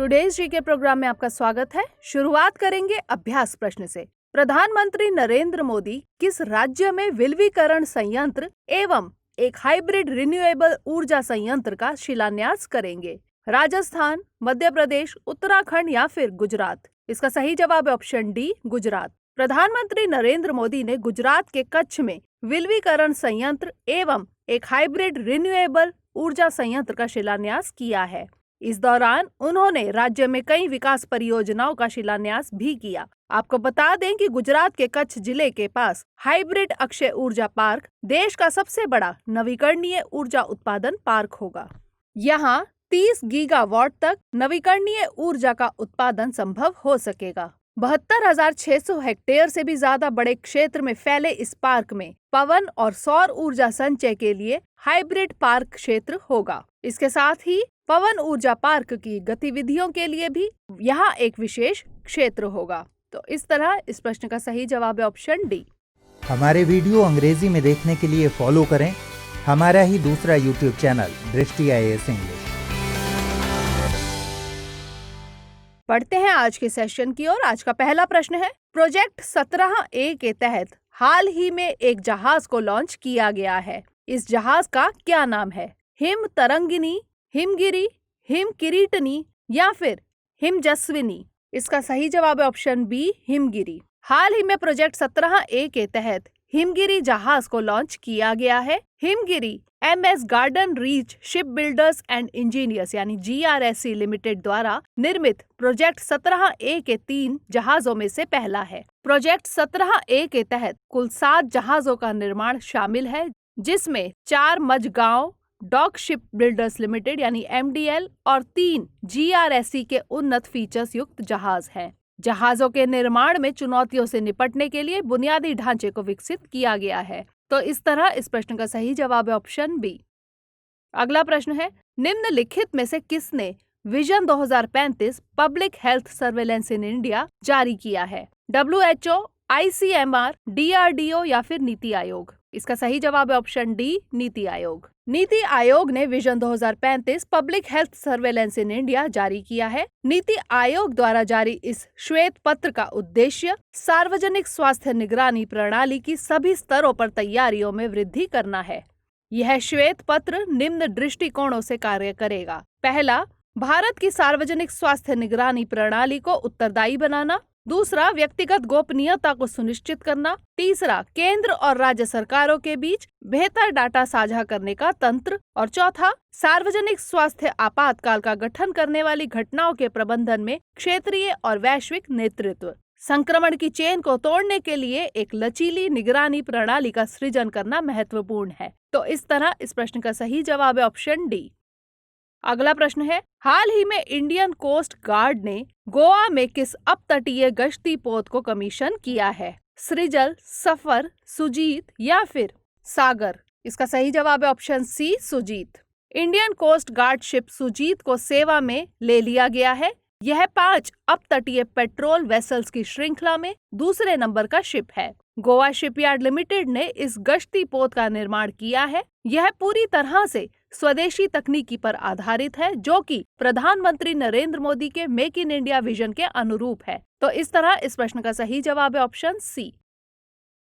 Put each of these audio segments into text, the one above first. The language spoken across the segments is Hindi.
टुडेज जीके प्रोग्राम में आपका स्वागत है। शुरुआत करेंगे अभ्यास प्रश्न से। प्रधानमंत्री नरेंद्र मोदी किस राज्य में विलवीकरण संयंत्र एवं एक हाइब्रिड रिन्यूएबल ऊर्जा संयंत्र का शिलान्यास करेंगे? राजस्थान, मध्य प्रदेश, उत्तराखंड या फिर गुजरात? इसका सही जवाब है ऑप्शन डी, गुजरात। प्रधानमंत्री नरेंद्र मोदी ने गुजरात के कच्छ में विलवीकरण संयंत्र एवं एक हाइब्रिड रिन्यूएबल ऊर्जा संयंत्र का शिलान्यास किया है। इस दौरान उन्होंने राज्य में कई विकास परियोजनाओं का शिलान्यास भी किया। आपको बता दें कि गुजरात के कच्छ जिले के पास हाइब्रिड अक्षय ऊर्जा पार्क देश का सबसे बड़ा नवीकरणीय ऊर्जा उत्पादन पार्क होगा। यहाँ 30 गीगावाट तक नवीकरणीय ऊर्जा का उत्पादन संभव हो सकेगा। 72,600 हेक्टेयर से भी ज्यादा बड़े क्षेत्र में फैले इस पार्क में पवन और सौर ऊर्जा संचय के लिए हाइब्रिड पार्क क्षेत्र होगा। इसके साथ ही पवन ऊर्जा पार्क की गतिविधियों के लिए भी यहाँ एक विशेष क्षेत्र होगा। तो इस तरह इस प्रश्न का सही जवाब है ऑप्शन डी। हमारे वीडियो अंग्रेजी में देखने के लिए फॉलो करें हमारा ही दूसरा यूट्यूब चैनल दृष्टि IAS इंग्लिश। पढ़ते हैं आज के सेशन की ओर। आज का पहला प्रश्न है, प्रोजेक्ट 17A के तहत हाल ही में एक जहाज को लॉन्च किया गया है। इस जहाज का क्या नाम है? हिम तरंगिनी, हिमगिरी, हिम किरीटनी या फिर हिमजस्विनी? इसका सही जवाब है ऑप्शन बी, हिमगिरी। हाल ही में प्रोजेक्ट 17A के तहत हिमगिरी जहाज को लॉन्च किया गया है। Himgiri MS garden reach ship builders and engineers यानी GRSE लिमिटेड द्वारा निर्मित प्रोजेक्ट 17A के 3 जहाजों में से पहला है। प्रोजेक्ट 17A के तहत कुल 7 जहाजों का निर्माण शामिल है, जिसमें 4 Mazagon dock ship builders limited यानी MDL और 3 GRSE के उन्नत फीचर्स युक्त जहाज हैं। जहाजों के निर्माण में चुनौतियों से निपटने के लिए बुनियादी ढांचे को विकसित किया गया है। तो इस तरह इस प्रश्न का सही जवाब है ऑप्शन बी। अगला प्रश्न है, निम्नलिखित में से किसने vision 2035 public health surveillance in India जारी किया है? WHO, ICMR, DRDO या फिर नीति आयोग? इसका सही जवाब है ऑप्शन डी, नीति आयोग। नीति आयोग ने vision 2035 public health surveillance in India जारी किया है। नीति आयोग द्वारा जारी इस श्वेत पत्र का उद्देश्य सार्वजनिक स्वास्थ्य निगरानी प्रणाली की सभी स्तरों पर तैयारियों में वृद्धि करना है। यह श्वेत पत्र निम्न दृष्टिकोणों से कार्य करेगा। पहला, भारत की सार्वजनिक स्वास्थ्य निगरानी प्रणाली को उत्तरदायी बनाना। दूसरा, व्यक्तिगत गोपनीयता को सुनिश्चित करना। तीसरा, केंद्र और राज्य सरकारों के बीच बेहतर डाटा साझा करने का तंत्र। और चौथा, सार्वजनिक स्वास्थ्य आपातकाल का गठन करने वाली घटनाओं के प्रबंधन में क्षेत्रीय और वैश्विक नेतृत्व। संक्रमण की चेन को तोड़ने के लिए एक लचीली निगरानी प्रणाली का सृजन करना महत्वपूर्ण है। तो इस तरह इस प्रश्न का सही जवाब है ऑप्शन डी। अगला प्रश्न है, हाल ही में इंडियन कोस्ट गार्ड ने गोवा में किस अपतटीय गश्ती पोत को कमीशन किया है? सृजल, सफर, सुजीत या फिर सागर? इसका सही जवाब है option C, Sujeet. Indian coast guard ship Sujeet को सेवा में ले लिया गया है। यह 5 अपतटीय पेट्रोल वेसल्स की श्रृंखला में दूसरे नंबर का शिप है। गोवा शिपयार्ड लिमिटेड ने इस गश्ती पोत का निर्माण किया है। यह पूरी तरह से स्वदेशी तकनीकी पर आधारित है, जो कि प्रधानमंत्री नरेंद्र मोदी के मेक इन इंडिया विजन के अनुरूप है। तो इस तरह इस प्रश्न का सही जवाब है ऑप्शन सी।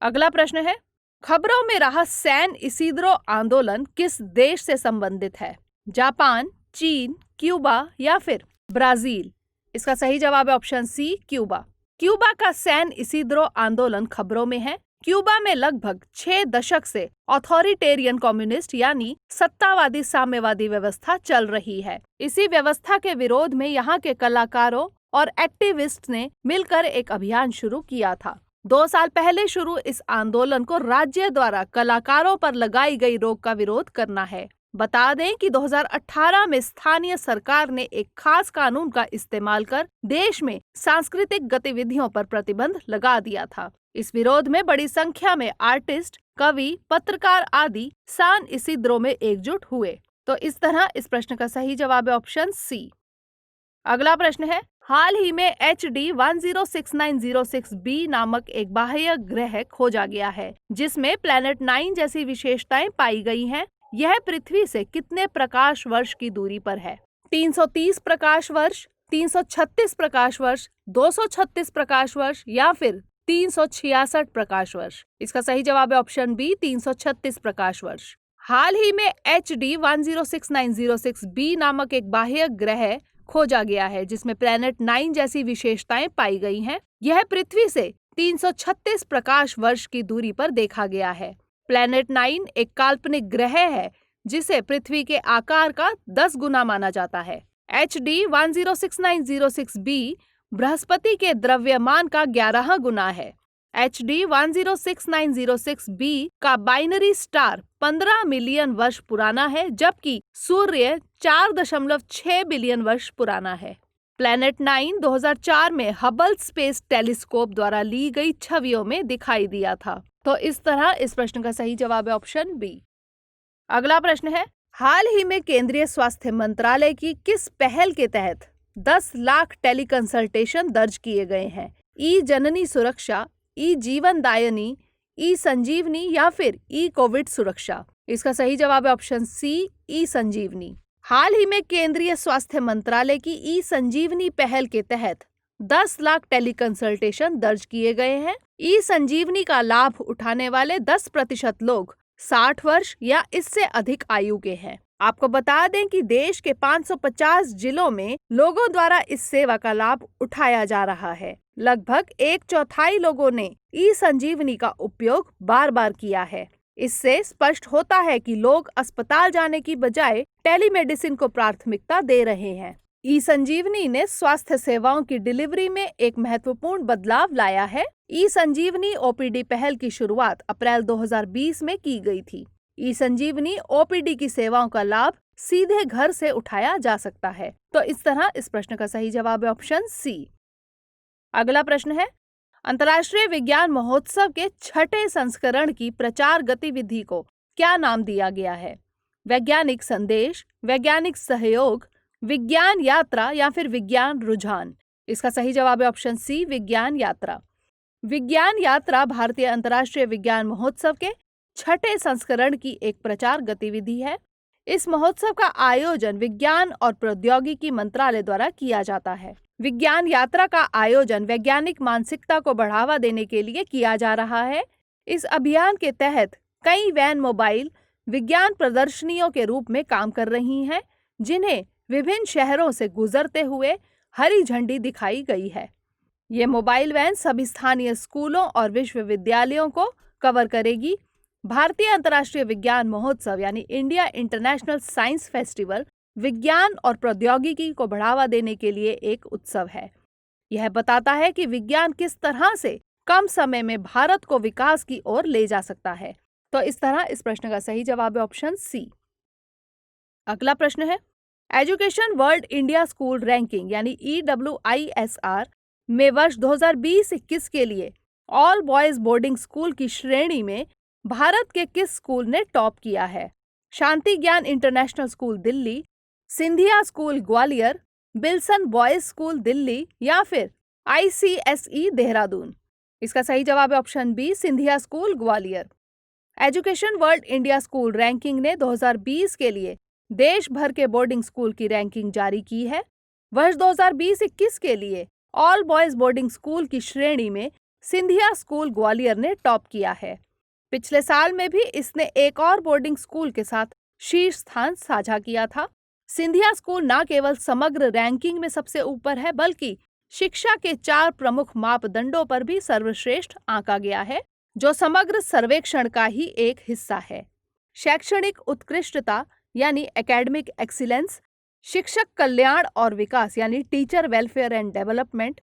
अगला प्रश्न है, खबरों में रहा सैन इसिद्रो आंदोलन किस देश से संबंधित है? जापान, चीन, क्यूबा या फिर ब्राजील? इसका सही जवाब है ऑप्शन सी, क्यूबा। क्यूबा का सैन इसिद्रो आंदोलन खबरों में है। क्यूबा में लगभग 6 दशक से ऑथोरिटेरियन कम्युनिस्ट यानी सत्तावादी साम्यवादी व्यवस्था चल रही है। इसी व्यवस्था के विरोध में यहाँ के कलाकारों और एक्टिविस्ट ने मिलकर एक अभियान शुरू किया था। 2 साल पहले शुरू इस आंदोलन को राज्य द्वारा कलाकारों पर लगाई गई रोक का विरोध करना है। बता दें कि 2018 में स्थानीय सरकार ने एक खास कानून का इस्तेमाल कर देश में सांस्कृतिक गतिविधियों पर प्रतिबंध लगा दिया था। इस विरोध में बड़ी संख्या में आर्टिस्ट, कवि, पत्रकार आदि सैन इसिद्रो में एकजुट हुए। तो इस तरह इस प्रश्न का सही जवाब है ऑप्शन सी। अगला प्रश्न है, हाल ही में HD 106906b नामक एक बाह्य ग्रह खोजा गया है, जिसमें प्लैनेट 9 जैसी विशेषताएं पाई गई हैं। यह पृथ्वी से कितने प्रकाश वर्ष की दूरी पर है? 330 प्रकाश वर्ष, 336 प्रकाश वर्ष, 236 प्रकाश वर्ष या फिर 366 प्रकाश वर्ष? इसका सही जवाब है ऑप्शन बी, 336 प्रकाश वर्ष। हाल ही में HD 106906b नामक एक बाह्य ग्रह खोजा गया है जिसमें प्लैनेट 9 जैसी विशेषताएं पाई गई हैं। यह पृथ्वी से 336 प्रकाश वर्ष की दूरी पर देखा गया है। प्लैनेट 9 एक काल्पनिक ग्रह है जिसे पृथ्वी के आकार का 10 गुना माना जाता है। HD 106906b बृहस्पति के द्रव्यमान का 11 गुना है। HD 106906b का बाइनरी स्टार 15 मिलियन वर्ष पुराना है, जबकि सूर्य 4.6 बिलियन वर्ष पुराना है। प्लैनेट 9 2004 में हबल स्पेस टेलीस्कोप द्वारा ली गई छवियों में दिखाई दिया था। तो इस तरह इस प्रश्न का सही जवाब है ऑप्शन बी। अगला प्रश्न है, हाल ही में केंद्रीय स्वास्थ्य मंत्रालय की किस पहल के तहत 10 लाख टेलीकंसल्टेशन दर्ज किए गए हैं? ई जननी सुरक्षा, ई जीवनदायिनी, ई संजीवनी या फिर ई कोविड सुरक्षा? इसका सही जवाब है ऑप्शन सी, ई संजीवनी। हाल ही में केंद्रीय स्वास्थ्य मंत्रालय की ई संजीवनी पहल के तहत 10 लाख टेलीकंसल्टेशन दर्ज किए गए हैं। ई संजीवनी का लाभ उठाने वाले 10% लोग 60 वर्ष या इससे अधिक आयु के हैं। आपको बता दें कि देश के 550 जिलों में लोगों द्वारा इस सेवा का लाभ उठाया जा रहा है। लगभग 1/4 लोगों ने ई संजीवनी का उपयोग बार बार किया है। इससे स्पष्ट होता है कि लोग अस्पताल जाने की बजाय टेलीमेडिसिन को प्राथमिकता दे रहे हैं। ई संजीवनी ने स्वास्थ्य सेवाओं की डिलीवरी में एक महत्वपूर्ण बदलाव लाया है। ई संजीवनी ओपीडी पहल की शुरुआत अप्रैल 2020 में की गई थी। ई संजीवनी ओपीडी की सेवाओं का लाभ सीधे घर से उठाया जा सकता है। तो इस तरह इस प्रश्न का सही जवाब है ऑप्शन सी। अगला प्रश्न है, अंतर्राष्ट्रीय विज्ञान महोत्सव के 6ठे संस्करण की प्रचार गतिविधि को क्या नाम दिया गया है? वैज्ञानिक संदेश, वैज्ञानिक सहयोग, विज्ञान यात्रा या फिर विज्ञान रुझान? इसका सही जवाब है ऑप्शन सी, विज्ञान यात्रा। विज्ञान यात्रा भारतीय अंतर्राष्ट्रीय विज्ञान महोत्सव के 6ठे संस्करण की एक प्रचार गतिविधि है। इस महोत्सव का आयोजन विज्ञान और प्रौद्योगिकी मंत्रालय द्वारा किया जाता है। विज्ञान यात्रा का आयोजन वैज्ञानिक मानसिकता को बढ़ावा देने के लिए किया जा रहा है। इस अभियान के तहत कई वैन मोबाइल विज्ञान प्रदर्शनियों के रूप में काम कर रही हैं, जिन्हें विभिन्न शहरों से गुजरते हुए हरी झंडी दिखाई गई है। ये मोबाइल वैन सभी स्थानीय स्कूलों और विश्वविद्यालयों को कवर करेगी। भारतीय अंतर्राष्ट्रीय विज्ञान महोत्सव यानी इंडिया इंटरनेशनल साइंस फेस्टिवल विज्ञान और प्रौद्योगिकी को बढ़ावा देने के लिए एक उत्सव है। यह बताता है कि विज्ञान किस तरह से कम समय में भारत को विकास की ओर ले जा सकता है। तो इस तरह इस प्रश्न का सही जवाब है ऑप्शन सी। अगला प्रश्न है, education world India school ranking यानी EWISR में वर्ष 2020-21 के लिए ऑल बॉयज बोर्डिंग स्कूल की श्रेणी में भारत के किस स्कूल ने टॉप किया है? Shanti Gyan international school Delhi, Scindia school Gwalior, बिल्सन बॉयज स्कूल दिल्ली या फिर ICSE देहरादून? इसका सही जवाब है option B, Scindia school Gwalior. Education world India school ranking ने 2020 के लिए देश भर के बोर्डिंग स्कूल की रैंकिंग जारी की है। वर्ष 2020-21 के लिए ऑल बॉयज बोर्डिंग स्कूल की श्रेणी में सिंधिया स्कूल ग्वालियर ने टॉप किया है। पिछले साल में भी इसने एक और बोर्डिंग स्कूल के साथ शीर्ष स्थान साझा किया था। सिंधिया स्कूल न केवल समग्र रैंकिंग में सबसे ऊपर है, बल्कि शिक्षा के 4 प्रमुख मापदंडों पर भी सर्वश्रेष्ठ आंका गया है, जो समग्र सर्वेक्षण का ही एक हिस्सा है। शैक्षणिक उत्कृष्टता यानी एकेडमिक एक्सीलेंस, शिक्षक कल्याण और विकास यानी टीचर वेलफेयर एंड डेवलपमेंट,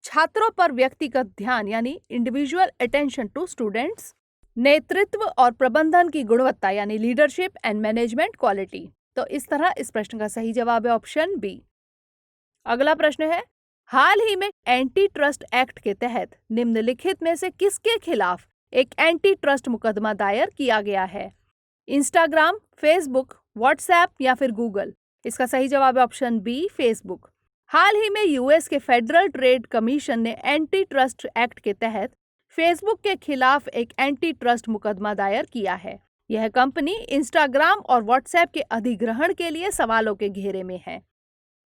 छात्रों पर व्यक्तिगत ध्यान यानी इंडिविजुअल अटेंशन टू स्टूडेंट्स, नेतृत्व और प्रबंधन की गुणवत्ता यानी लीडरशिप एंड मैनेजमेंट क्वालिटी। तो इस तरह इस प्रश्न का सही जवाब है ऑप्शन बी। अगला प्रश्न है, हाल ही में एंटी ट्रस्ट एक्ट के तहत निम्नलिखित में से किसके खिलाफ एक एंटी ट्रस्ट मुकदमा दायर किया गया है? इंस्टाग्राम, फेसबुक, व्हाट्सएप या फिर गूगल? इसका सही जवाब है ऑप्शन बी, फेसबुक। हाल ही में यूएस के फेडरल ट्रेड कमीशन ने एंटी ट्रस्ट एक्ट के तहत फेसबुक के खिलाफ एक एंटी ट्रस्ट मुकदमा दायर किया है। यह कंपनी इंस्टाग्राम और व्हाट्सएप के अधिग्रहण के लिए सवालों के घेरे में है।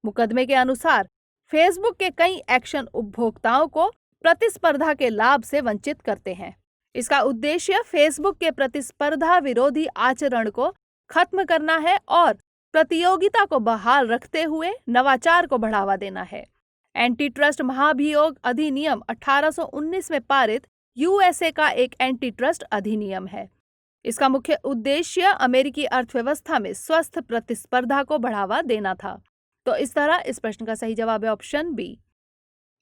मुकदमे के अनुसार फेसबुक के कई एक्शन उपभोक्ताओं को प्रतिस्पर्धा के लाभ से वंचित करते हैं। इसका उद्देश्य फेसबुक के प्रतिस्पर्धा विरोधी आचरण को खत्म करना है और प्रतियोगिता को बहाल रखते हुए नवाचार को बढ़ावा देना है। एंटी ट्रस्ट महाभियोग अधिनियम 1819 में पारित यूएसए का एक एंटी ट्रस्ट अधिनियम है। इसका मुख्य उद्देश्य अमेरिकी अर्थव्यवस्था में स्वस्थ प्रतिस्पर्धा को बढ़ावा देना था। तो इस तरह इस प्रश्न का सही जवाब है ऑप्शन बी।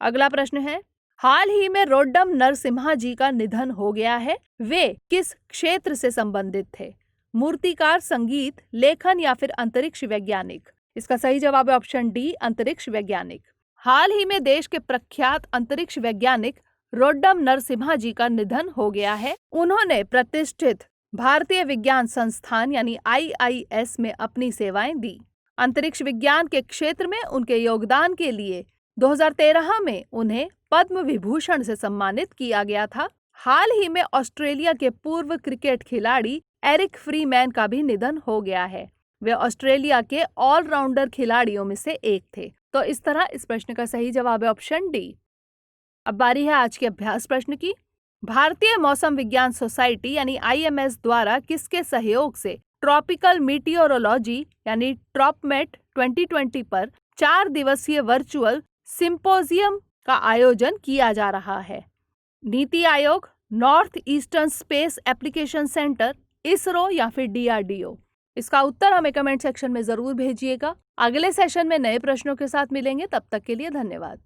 अगला प्रश्न है, हाल ही में रोड्डम नरसिम्हा जी का निधन हो गया है। वे किस क्षेत्र से संबंधित थे? मूर्तिकार, संगीत, लेखन या फिर अंतरिक्ष वैज्ञानिक? इसका सही जवाब है ऑप्शन डी, अंतरिक्ष वैज्ञानिक। हाल ही में देश के प्रख्यात अंतरिक्ष वैज्ञानिक रोड्डम नरसिम्हा जी का निधन हो गया है। उन्होंने प्रतिष्ठित भारतीय विज्ञान संस्थान यानी IIS में अपनी सेवाएं दी। अंतरिक्ष विज्ञान के क्षेत्र में उनके योगदान के लिए 2013 में उन्हें पद्म विभूषण से सम्मानित किया गया था। हाल ही में ऑस्ट्रेलिया के पूर्व क्रिकेट खिलाड़ी एरिक फ्रीमैन का भी निधन हो गया है। वे ऑस्ट्रेलिया के ऑलराउंडर खिलाड़ियों में से एक थे। तो इस तरह इस प्रश्न का सही जवाब है ऑप्शन डी। अब बारी है आज के अभ्यास प्रश्न की। भारतीय मौसम विज्ञान सोसाइटी यानी IMS द्वारा किसके सहयोग से ट्रॉपिकल मीटियोरोलॉजी यानी ट्रॉपमेट 2020 पर 4 दिवसीय वर्चुअल सिंपोजियम का आयोजन किया जा रहा है? NITI Aayog, north eastern space application centre, ISRO या फिर DRDO? इसका उत्तर हमें कमेंट सेक्शन में जरूर भेजिएगा। अगले सेशन में नए प्रश्नों के साथ मिलेंगे, तब तक के लिए धन्यवाद।